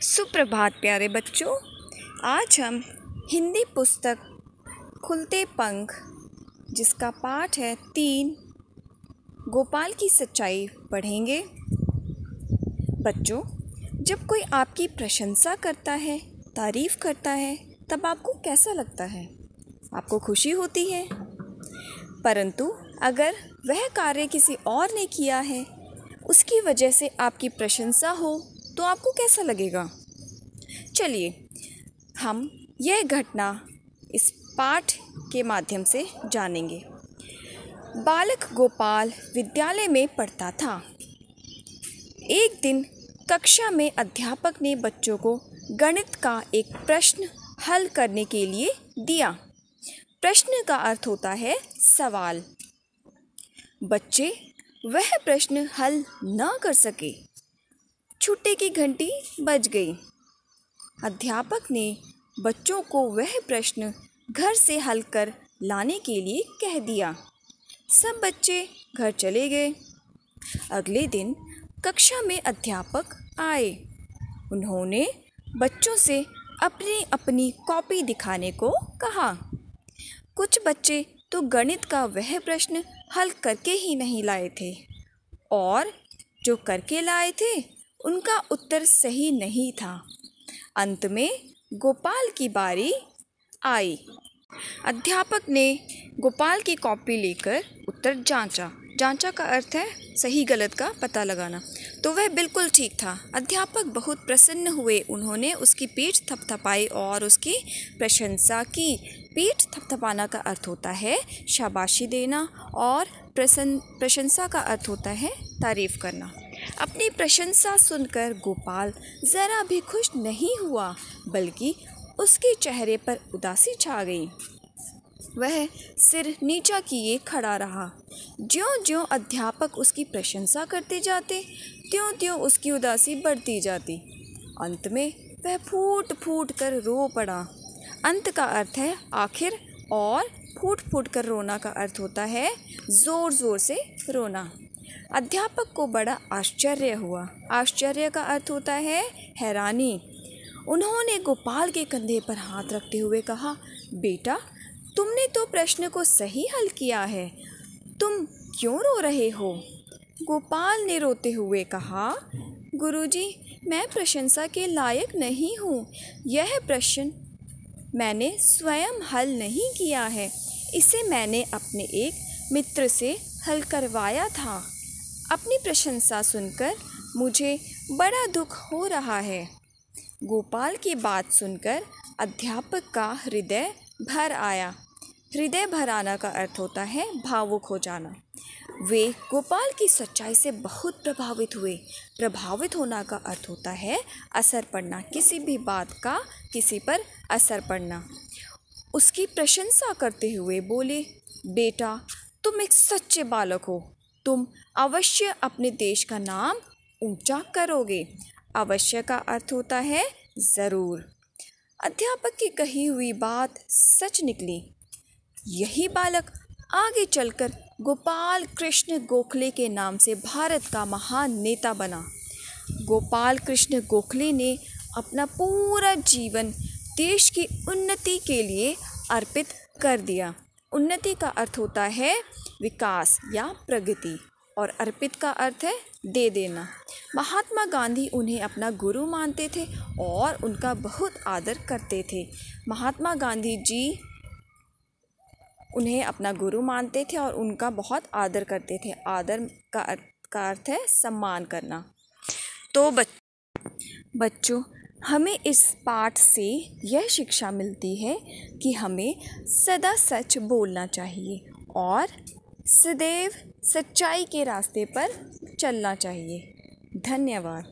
सुप्रभात प्यारे बच्चों। आज हम हिंदी पुस्तक खुलते पंख जिसका पाठ है 3 गोपाल की सच्चाई पढ़ेंगे। बच्चों, जब कोई आपकी प्रशंसा करता है, तारीफ़ करता है, तब आपको कैसा लगता है? आपको खुशी होती है। परंतु अगर वह कार्य किसी और ने किया है, उसकी वजह से आपकी प्रशंसा हो तो आपको कैसा लगेगा? चलिए हम यह घटना इस पाठ के माध्यम से जानेंगे। बालक गोपाल विद्यालय में पढ़ता था। एक दिन कक्षा में अध्यापक ने बच्चों को गणित का एक प्रश्न हल करने के लिए दिया। प्रश्न का अर्थ होता है सवाल। बच्चे वह प्रश्न हल न कर सके। छुट्टी की घंटी बज गई। अध्यापक ने बच्चों को वह प्रश्न घर से हल कर लाने के लिए कह दिया। सब बच्चे घर चले गए। अगले दिन कक्षा में अध्यापक आए। उन्होंने बच्चों से अपनी अपनी कॉपी दिखाने को कहा। कुछ बच्चे तो गणित का वह प्रश्न हल करके ही नहीं लाए थे, और जो करके लाए थे उनका उत्तर सही नहीं था। अंत में गोपाल की बारी आई। अध्यापक ने गोपाल की कॉपी लेकर उत्तर जांचा। जांचा का अर्थ है सही गलत का पता लगाना। तो वह बिल्कुल ठीक था। अध्यापक बहुत प्रसन्न हुए। उन्होंने उसकी पीठ थपथपाई और उसकी प्रशंसा की। पीठ थपथपाना का अर्थ होता है शाबाशी देना, और प्रशंसा का अर्थ होता है तारीफ़ करना। अपनी प्रशंसा सुनकर गोपाल ज़रा भी खुश नहीं हुआ, बल्कि उसके चेहरे पर उदासी छा गई। वह सिर नीचा किए खड़ा रहा। ज्यों-ज्यों अध्यापक उसकी प्रशंसा करते जाते, त्यों-त्यों उसकी उदासी बढ़ती जाती। अंत में वह फूट-फूट कर रो पड़ा। अंत का अर्थ है आखिर, और फूट-फूट कर रोना का अर्थ होता है ज़ोर-ज़ोर से रोना। अध्यापक को बड़ा आश्चर्य हुआ। आश्चर्य का अर्थ होता है हैरानी। उन्होंने गोपाल के कंधे पर हाथ रखते हुए कहा, बेटा, तुमने तो प्रश्न को सही हल किया है, तुम क्यों रो रहे हो? गोपाल ने रोते हुए कहा, गुरुजी, मैं प्रशंसा के लायक नहीं हूँ। यह प्रश्न मैंने स्वयं हल नहीं किया है, इसे मैंने अपने एक मित्र से हल करवाया था। अपनी प्रशंसा सुनकर मुझे बड़ा दुख हो रहा है। गोपाल की बात सुनकर अध्यापक का हृदय भर आया। हृदय भर आना का अर्थ होता है भावुक हो जाना। वे गोपाल की सच्चाई से बहुत प्रभावित हुए। प्रभावित होना का अर्थ होता है असर पड़ना, किसी भी बात का किसी पर असर पड़ना। उसकी प्रशंसा करते हुए बोले, बेटा, तुम एक सच्चे बालक हो। तुम अवश्य अपने देश का नाम ऊंचा करोगे। अवश्य का अर्थ होता है ज़रूर। अध्यापक की कही हुई बात सच निकली। यही बालक आगे चलकर गोपाल कृष्ण गोखले के नाम से भारत का महान नेता बना। गोपाल कृष्ण गोखले ने अपना पूरा जीवन देश की उन्नति के लिए अर्पित कर दिया। उन्नति का अर्थ होता है विकास या प्रगति, और अर्पित का अर्थ है दे देना। महात्मा गांधी उन्हें अपना गुरु मानते थे और उनका बहुत आदर करते थे। महात्मा गांधी जी उन्हें अपना गुरु मानते थे और उनका बहुत आदर करते थे। आदर का अर्थ है सम्मान करना। तो बच्चों, हमें इस पाठ से यह शिक्षा मिलती है कि हमें सदा सच बोलना चाहिए और सदैव सच्चाई के रास्ते पर चलना चाहिए। धन्यवाद।